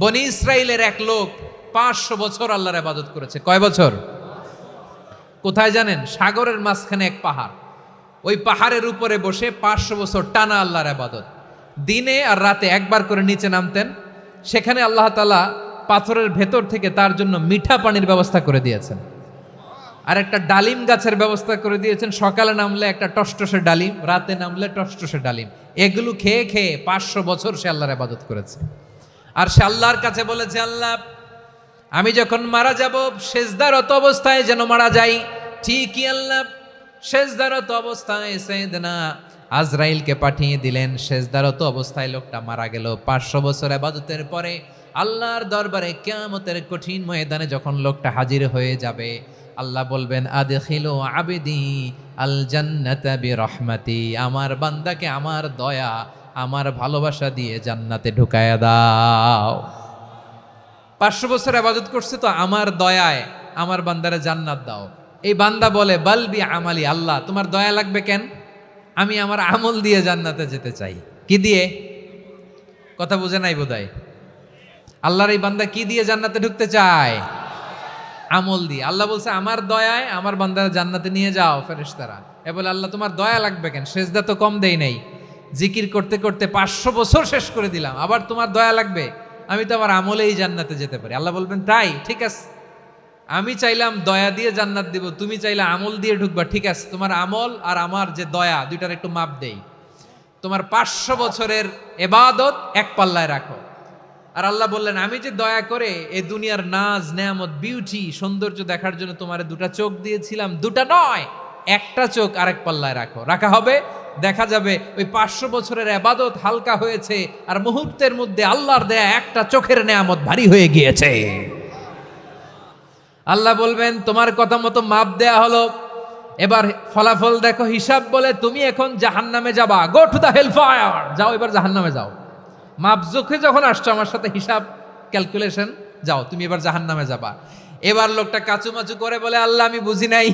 বনি ইসরাইলের এক লোক 500 বছর আল্লাহর ইবাদত করেছে। কয় বছর? কোথায় জানেন? সাগরের মাঝখানে এক পাহাড়, ওই পাহাড়ের উপরে বসে 500 বছর টানা আল্লাহর ইবাদত। দিনে আর রাতে একবার করে নিচে নামতেন। সেখানে আল্লাহ তাআলা পাথরের ভেতর থেকে তার জন্য মিঠা পানির ব্যবস্থা করে দিয়েছেন, আর একটা ডালিম গাছের ব্যবস্থা করে দিয়েছেন। সকালে নামলে একটা টসটসে ডালিম, রাতে নামলে টসটসে ডালিম। এগুলো খেয়ে খেয়ে 500 বছর সে আল্লাহর ইবাদত করেছে। আর সে আল্লাহর কাছে বলেছে, আল্লাহ আমি যখন মারা যাব সেজদারত অবস্থায় যেন মারা যাই। ঠিকই আল্লাহ সেজদারত অবস্থায় সাইয়েদনা আজরাইলকে পাঠিয়ে দিলেন। সেজদারত অবস্থায় লোকটা মারা গেল। 500 বছর ইবাদতের পরে আল্লাহর দরবারে কিয়ামতের কঠিন ময়দানে যখন লোকটা হাজির হয়ে যাবে, আল্লাহ বলবেন, আদখিলু আবদি আল জান্নাতা বিরহমাতি, আমার বান্দাকে আমার দয়া আমার ভালোবাসা দিয়ে জান্নাতে ঢুকায়া দাও। 500 বছর ইবাদত করছে তো আমার দয়ায় আমার বান্দারে জান্নাত দাও। এই বান্দা বলে, বালবি আমালি, আল্লাহ তোমার দয়া লাগবে কেন? আমি আমার আমল দিয়ে জান্নাতে যেতে চাই। কি দিয়ে? কথা বুঝে নাই বোধহয়। আল্লাহর এই বান্দা কি দিয়ে জান্নাতে ঢুকতে চায়? আমল দিয়ে। আল্লাহ বলছে, আমার দয়ায় আমার বান্দারা জান্নাতে নিয়ে যাও। ফেরেশতারা এ বলে, আল্লাহ তোমার দয়া লাগবে কেন? সেজদা তো কম দেই নাই, জিকির করতে করতে 500 বছর শেষ করে দিলাম, আবার তোমার দয়া লাগবে? আমি তো আমার আমলেই জান্নাতে যেতে পারি। আল্লাহ বলবেন, তাই ঠিক আছে, আমি চাইলাম দয়া দিয়ে জান্নাত দিব, তুমি চাইলে আমল দিয়ে ঢুকবা। ঠিক আছে, তোমার আমল আর আমার যে দয়া দুইটার একটু মাপ দেই। তোমার 500 বছরের ইবাদত এক পাল্লায় রাখো। আর আল্লাহ বললেন, আমি যে দয়া করে এই দুনিয়ার নাজ নেয়ামত বিউটি সৌন্দর্য দেখার জন্য তোমারে দুটা চোখ দিয়েছিলাম, দুটা নয় একটা চোখ আরেক পাল্লায় রাখো। রাখা হবে, দেখা যাবে ওই 500 বছরের ইবাদত হালকা হয়েছে, আর মুহূর্তের মধ্যে আল্লাহর দেয়া একটা চোখের নেয়ামত ভারী হয়ে গিয়েছে। আল্লাহ বলবেন, তোমার কথা মতো মাপ দেয়া হলো, এবার ফলাফল দেখো। হিসাব বলে, তুমি এখন জাহান্নামে যাবা। Go to the hell fire, যাও এবার জাহান্নামে যাও। মাপ জোখে যখন আসছো আমার সাথে হিসাব ক্যালকুলেশন, যাও তুমি এবার জাহান্নামে যাবা। এবার লোকটা কাচুমাচু করে বলে, আল্লাহ আমি বুঝি নাই,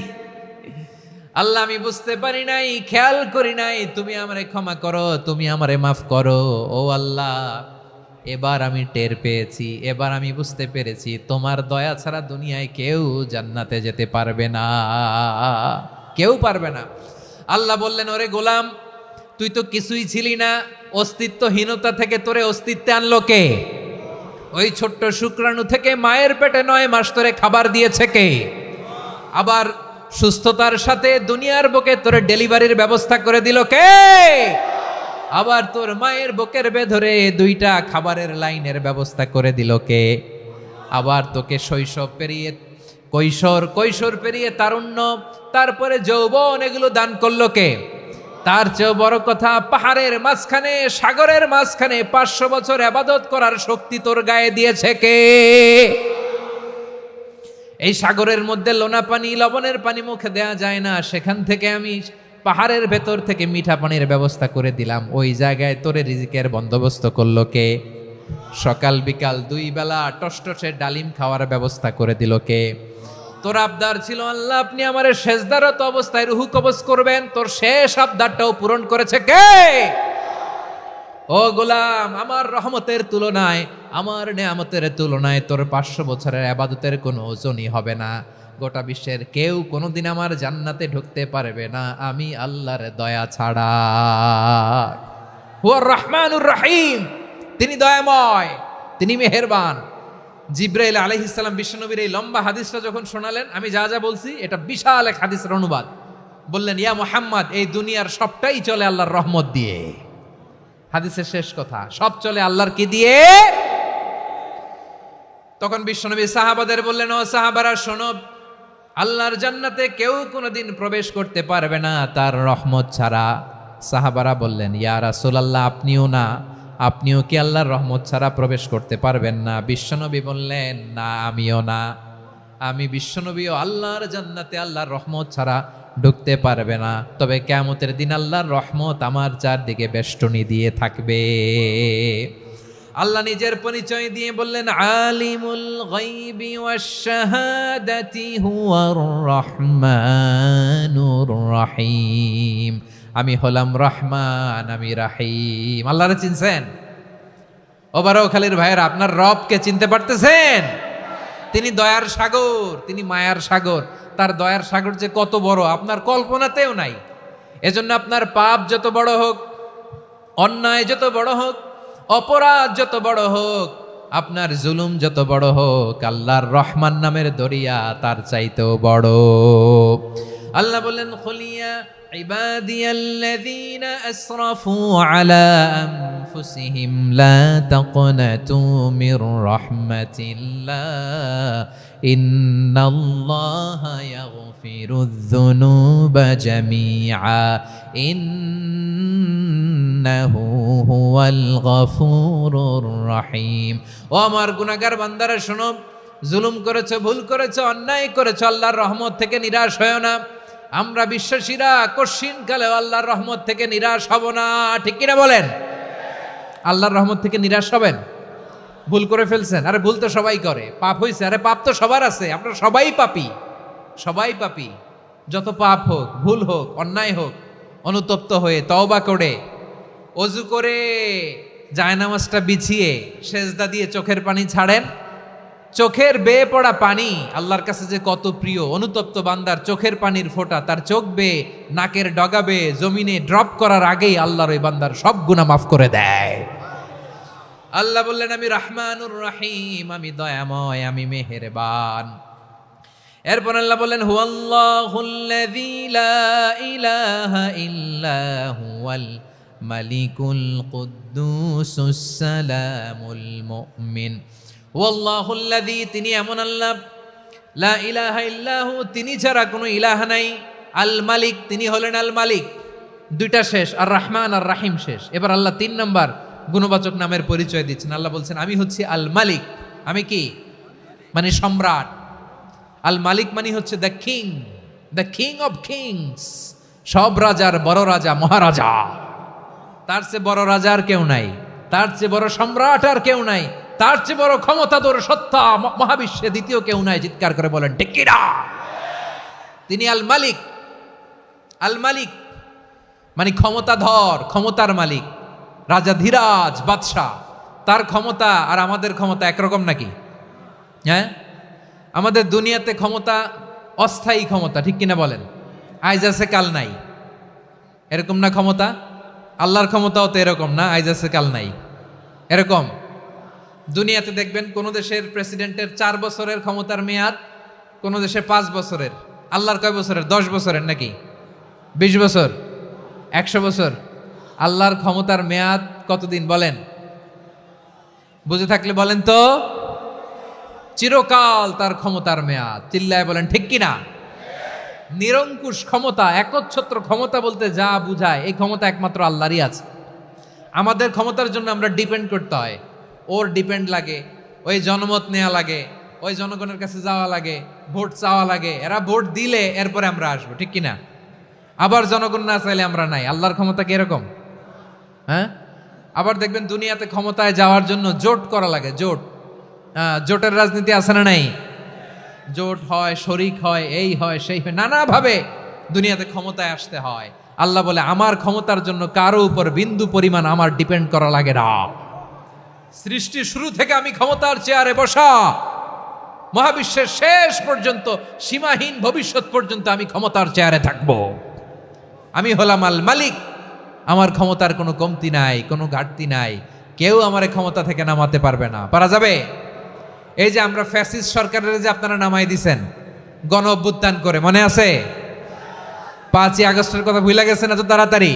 আল্লাহ আমি বুঝতে পারি নাই, খেয়াল করি নাই, তুমি আমারে ক্ষমা করো, তুমি আমারে মাফ করো। ও আল্লাহ, এবার আমি টের পেয়েছি, এবার আমি বুঝতে পেরেছি, তোমার দয়া ছাড়া দুনিয়ায় কেউ জান্নাতে যেতে পারবে না, কেউ পারবে না। আল্লাহ বললেন, ওরে গোলাম, তুই তো কিছুই ছিলি না, অস্তিত্বহীনতা থেকে তোরে অস্তিত্বে আনলো কে? ওই ছোট্ট শুক্রাণু থেকে মায়ের পেটে 9 মাস তোরে খাবার দিয়েছে কে? আবার সুস্থতার সাথে দুনিয়ার বুকে তোরে ডেলিভারির ব্যবস্থা করে দিল কে? আবার তোর মায়ের বুকের ভেতরে 2টা খাবারের লাইনের ব্যবস্থা করে দিল কে? আবার তোকে শৈশব পেরিয়ে কৈশোর পেরিয়ে তারুণ্য, তারপরে যৌবন, এগুলো দান করলো কে? তার চেয়েও বড় কথা, পাহাড়ের মাঝখানে সাগরের মাঝখানে 500 বছর ইবাদত করার শক্তি তোর গায়ে দিয়েছে কে? এই সাগরের মধ্যে লোনা পানি, লবণের পানি মুখে দেয়া যায় না, সেখান থেকে আমি পাহাড়ের ভেতর থেকে মিঠা পানির ব্যবস্থা করে দিলাম। ওই জায়গায় তোরে রিজিকের বন্দোবস্ত করলো কে? সকাল বিকাল 2 বেলা টসটসে ডালিম খাওয়ার ব্যবস্থা করে দিল কে? তোর আবদার ছিল, আল্লাহ আপনি আমারে সেজদারত অবস্থায় রুহু কবজ করবেন, তোর শেষ আবদারটাও পূরণ করেছে কে? ও গোলাম, আমার রহমতের তুলনায়, আমার নেয়ামতের তুলনায় তোর 500 বছরের ইবাদতের কোনো ওজনই হবে না। গোটা বিশ্বের কেউ কোনোদিন আমার জান্নাতে ঢুকতে পারবে না আমি আল্লাহর দয়া ছাড়া। হুয়ার রহমানুর রহিম, তিনি দয়াময়, তিনি মেহেরবান। জিব্রাইল আলাইহিস সালাম বিশ্বনবীর এই লম্বা হাদিসটা যখন শোনালেন, আমি যা যা বলছি এটা বিশাল এক হাদিসের অনুবাদ। বললেন, ইয়া মুহাম্মদ, এই দুনিয়ার সবটাই চলে আল্লাহর রহমত দিয়ে। হাদিসের শেষ কথা, সব চলে আল্লাহর কি দিয়ে? তখন বিশ্বনবী সাহাবাদের বললেন, ও সাহাবারা শোনো, আল্লাহর জান্নাতে কেউ কোনোদিন প্রবেশ করতে পারবে না তার রহমত ছাড়া। সাহাবারা বললেন, ইয়া রাসূলুল্লাহ, আপনিও না, আপনিও কি আল্লাহর রহমত ছাড়া প্রবেশ করতে পারবেন না? বিশ্বনবী বললেন, না আমিও না, আমি বিশ্বনবীও আল্লাহর জান্নাতে আল্লাহর রহমত ছাড়া ঢুকতে পারবে না। তবে কিয়ামতের দিন আল্লাহর রহমত আমার চারদিকে বেষ্টনী দিয়ে থাকবে। আল্লাহ নিজের পরিচয় দিয়ে বললেন, আলিমুল গায়বি ওয়াশ শাহাদাতি হুয়ার রহমানুর রহিম, আমি হলাম রহমান, আমি রাহিম। আল্লাহরে চিনছেন? ও বারোখালীর ভাইয়েরা, আপনার রবকে চিনতে পারতেছেন? তিনি দয়ার সাগর, তিনি মায়ার সাগর। তার দয়ার সাগর যে কত বড় আপনার কল্পনাতেও নাই। এজন্য আপনার পাপ যত বড় হোক, অন্যায় যত বড় হোক, অপরাধ যত বড় হোক, আপনার জুলুম যত বড় হোক, আল্লাহর রহমান নামের দরিয়া তার চাইতেও বড়। আল্লাহ বললেন, খুলিয়া ইবাদিয়াল্লাযীনা আসরাফু আলা আনফুসিহিম লা তাকনাতু মির রাহমাতিল্লাহ ইন্নাল্লাহা ইয়াগফিরুয যুনুবা জামিআ ইন্নাহু হুয়াল গফুরুর রহিম। ও আমার গুনাহগার বান্দারা শোনো, জুলুম করেছো, ভুল করেছো, অন্যায় করেছো, আল্লাহর রহমত থেকে নিরাশ হয়ো না। আমরা বিশ্বাসীরা কশিনকালে আল্লাহর রহমত থেকে নিরাশ হব না, ঠিক কিনা বলেন? আল্লাহর রহমত থেকে নিরাশ হবেন? ভুল করে ফেলছেন, আরে ভুল তো সবাই করে। পাপ হয়েছে, আরে পাপ তো সবার আছে, আপনারা সবাই পাপী, সবাই পাপী। যত পাপ হোক, ভুল হোক, অন্যায় হোক, অনুতপ্ত হয়ে তওবা করে, অজু করে, জায়নামাজটা বিছিয়ে, সেজদা দিয়ে চোখের পানি ছাড়েন। চোখের বেয়ে পড়া পানি আল্লাহর কাছে যে কত প্রিয়। অনুতপ্ত বান্দার চোখের পানির ফোঁটা তার চোখ বেয়ে, নাকের ডগা বেয়ে জমিনে ড্রপ করার আগেই আল্লাহর ওই বান্দার সব গুনাহ মাফ করে দেয়। আল্লাহ বললেন, আমি রহমানুর রহিম, আমি দয়াময়, আমি মেহেরবান। এরপর আল্লাহ বললেন, হুয়াল্লাহুল্লাযী লা ইলাহা ইল্লা হুয়াল মালিকুল কুদ্দুসুস সালামুল মুমিন। ওয়াল্লাহুল্লাযী, তিনি এমন আল্লাহ, লা ইলাহা ইল্লাহু, তিনি ছাড়া কোনো ইলাহ নাই। আল মালিক, তিনি হলেন আল মালিক। দুইটা শেষ, আর রহমান আর রাহিম শেষ। এবার আল্লাহ 3 নম্বর গুণবাচক নামের পরিচয় দিচ্ছেন। আল্লাহ বলছেন, আমি হচ্ছি আল মালিক। আমি কি? মানে সম্রাট। আল মালিক মানে হচ্ছে the king, the king of kings. সব রাজার বড় রাজা, মহারাজা। তার চেয়ে বড় রাজা আর কেউ নাই, তার চেয়ে বড় সম্রাট আর কেউ নাই, তার চেয়ে বড় ক্ষমতাধর সত্তা মহাবিশ্বে দ্বিতীয় কেউ নাই। চিৎকার করে বলেন ঠিক কিনা? তিনি আল মালিক। আল মালিক মানে ক্ষমতাধর, ক্ষমতার মালিক, রাজা ধীরাজ বাদশাহ। তার ক্ষমতা আর আমাদের ক্ষমতা একরকম নাকি? হ্যাঁ, আমাদের দুনিয়াতে ক্ষমতা অস্থায়ী ক্ষমতা, ঠিক কিনা বলেন? আইজ আছে কাল নাই, এরকম না ক্ষমতা? আল্লাহর ক্ষমতাও তো এরকম না, আইজ আছে কাল নাই এরকম। দুনিয়াতে দেখবেন কোন দেশের প্রেসিডেন্টের 4 বছরের ক্ষমতার মেয়াদ, কোন দেশে 5 বছরের। আল্লাহর কয় বছরের? 10 বছরের নাকি 20 বছর, 100 বছর? আল্লাহর ক্ষমতার মেয়াদ কতদিন বলেন? বুঝে থাকলে বলেন তো। চিরকাল তার ক্ষমতার মেয়াদ। চিল্লায় বলেন ঠিক কিনা? নিরঙ্কুশ ক্ষমতা, একচ্ছত্র ক্ষমতা বলতে যা বুঝায়, এই ক্ষমতা একমাত্র আল্লাহরই আছে। আমাদের ক্ষমতার জন্য আমরা ডিপেন্ড করতে হয়, ওর ডিপেন্ড লাগে, ওই জনমত নেওয়া লাগে, ওই জনগণের কাছে যাওয়া লাগে, ভোট চাওয়া লাগে, এরা ভোট দিলে এরপরে আমরা আসবো, ঠিক কিনা? আবার জনগণ না চাইলে আমরা নাই। আল্লাহর ক্ষমতা কি এরকম? হ্যাঁ, আবার দেখবেন দুনিয়াতে ক্ষমতায় যাওয়ার জন্য জোট করা লাগে। জোট, জোটের রাজনীতি আছে না নাই? জোট হয়, শরিক হয়, এই হয়, সেই হয়, নানাভাবে দুনিয়াতে ক্ষমতায় আসতে হয়। আল্লাহ বলে, আমার ক্ষমতার জন্য কারো উপর বিন্দু পরিমাণ আমার ডিপেন্ড করা লাগে না। সৃষ্টির শুরু থেকে আমি ক্ষমতার চেয়ারে বসা, মহাবিশ্বের শেষ পর্যন্ত, সীমাহীন ভবিষ্যৎ পর্যন্ত আমি ক্ষমতার চেয়ারে থাকব। আমি হলাম আল মালিক। আমার ক্ষমতার কোনো কমতি নাই, কোনো ঘাটতি নাই। কেউ আমার ক্ষমতা থেকে নামাতে পারবে না। পারা যাবে? এই যে আমরা ফ্যাসিস্ট সরকারের যে আপনারা নামাই দিছেন গণ অভ্যুত্থান করে, মনে আছে? 5ই আগস্টের কথা ভুলে গেছেন এত তাড়াতাড়ি?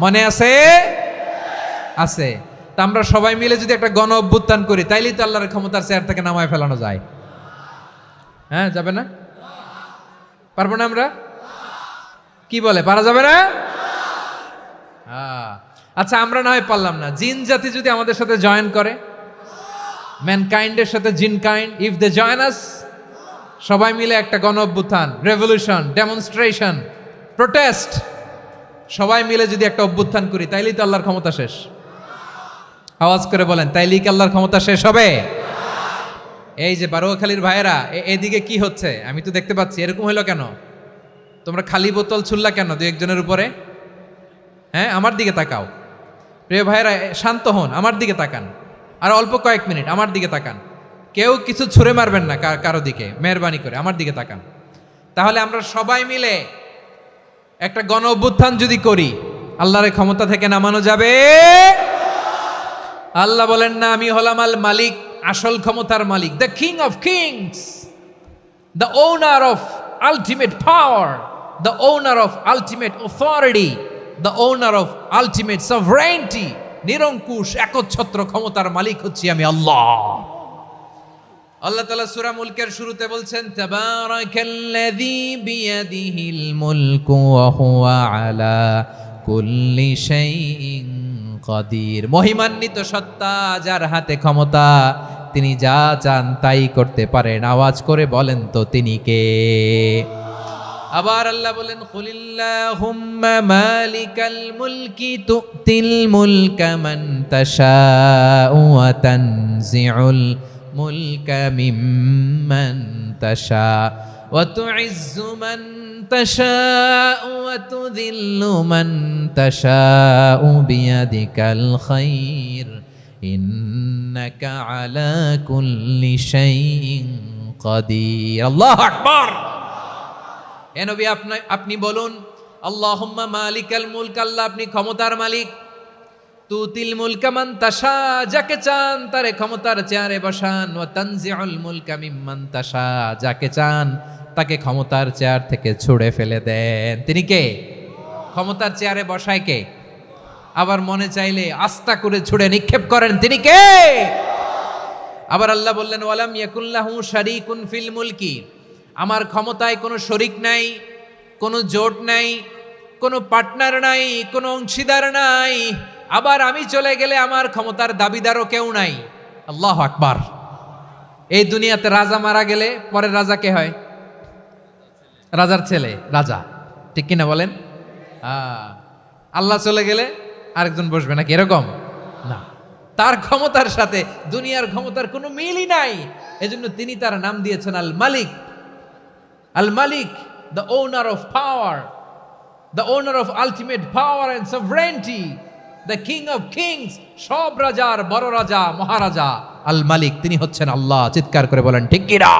মনে আছে? আছে। তা আমরা সবাই মিলে যদি একটা গণ অভ্যুত্থান করি, তাইলেই তো আল্লাহর ক্ষমতার চেয়ার থেকে নামায় ফেলানো যায়। হ্যাঁ, যাবে না? পারবো না আমরা? কি বলে, পারা যাবে না? আচ্ছা, আমরা না হয় পারলাম না, জিন জাতি যদি আমাদের সাথে জয়েন করে, ম্যানকাইন্ডের সাথে জিনকাইন্ড, ইফ দে জয়েন আস, সবাই মিলে একটা গণ অভ্যুত্থান, রেভলিউশন, ডেমনস্ট্রেশন, প্রোটেস্ট, সবাই মিলে যদি একটা অভ্যুত্থান করি, তাইলেই তো আল্লাহর ক্ষমতা শেষ। আওয়াজ করে বলেন, তাইলেই কি আল্লাহর ক্ষমতা শেষ হবে? এই যে বারোয়াখালীর ভাইয়েরা, এদিকে কি হচ্ছে আমি তো দেখতে পাচ্ছি। এরকম হইলো কেন? তোমরা খালি বোতল ছুড়লা কেন 2-1 জনের উপরে? হ্যাঁ, আমার দিকে তাকাও। প্রিয় ভাইরা, শান্ত হন, আমার দিকে তাকান, আর অল্প কয়েক মিনিট আমার দিকে তাকান। কেউ কিছু ছুঁড়ে মারবেন না কারো দিকে, মেহরবানি করে আমার দিকে তাকান। তাহলে আমরা সবাই মিলে একটা গণ অভ্যুত্থান যদি করি, আল্লাহর ক্ষমতা থেকে নামানো যাবে। আল্লাহ বলেন না, আমি হলাম আল মালিক, আসল ক্ষমতার মালিক, the king of kings, the owner of ultimate power, the owner of ultimate authority, the owner of ultimate sovereignty. নিরঙ্কুশ একচ্ছত্র ক্ষমতার মালিক হচ্ছি আমি আল্লাহ। আল্লাহ তাআলা সূরা মুলকের শুরুতে বলছেন, তাবারাকাল্লাযী বিয়াদিহিল মুলকু ওয়া হুয়া আলা কুল্লি শাইইন কাদির। মহিমান্বিত সত্তা, যার হাতে ক্ষমতা, তিনি যা চান তাই করতে পারেন। আওয়াজ করে বলেন তো তিনি কে? আবার আল্লাহ বলেন, কুলিল্লাহুম্মা মালিকাল মুলকি তুতিল মুলকা মান তাশাউ ওয়া তানজিউল মুলকা মিম্মান তাশা ওয়া তুইজ্জু মান তাশাউ ওয়া তুযিল্লু মান তাশাউ বিয়াদিকাল খায়র ইন্নাকা আলা কুল্লি শাইইন কাদির। আল্লাহু আকবার। এ নবী, আপনি বলুন, আল্লাহুম্মা মালিকাল মুলক, আল্লাহ আপনি ক্ষমতার মালিক। তুতিল মুলকা মান তাশা, যাকে চান তারে ক্ষমতার চেয়ারে বসান। ওয়া তানজিউল মুলকা মিম্মান তাশা, যাকে চান তাকে ক্ষমতার চেয়ার থেকে ছুঁড়ে ফেলে দেন। তিনি কে? ক্ষমতার চেয়ারে বসায় কে? আবার মনে চাইলে আস্থা করে ছুঁড়ে নিক্ষেপ করেন, তিনি কে? আবার আল্লাহ বললেন, ওয়ালাম ইয়াকুল্লাহু শারীকুন ফিল মুলকি, আমার ক্ষমতায় কোনো শরিক নাই, কোনো জোট নাই, কোনো পার্টনার নাই, কোনো অংশীদার নাই। আবার আমি চলে গেলে আমার ক্ষমতার দাবিদারও কেউ নাই। আল্লাহু আকবার। এই দুনিয়াতে রাজা মারা গেলে পরের রাজা কে হয়? রাজার ছেলে রাজা, ঠিক কিনা বলেন? আল্লাহ চলে গেলে আরেকজন বসবে নাকি? এরকম না, তার ক্ষমতার সাথে দুনিয়ার ক্ষমতার কোনো মিলই নাই। এজন্য তিনি তার নাম দিয়েছেন আল মালিক। আল মালিক, the owner of power, the owner of ultimate power and sovereignty, the king of kings, সব রাজার বড় রাজা, মহারাজা আল মালিক, তিনি হচ্ছেন আল্লাহ। চিৎকার করে বলেন ঠিক কিনা?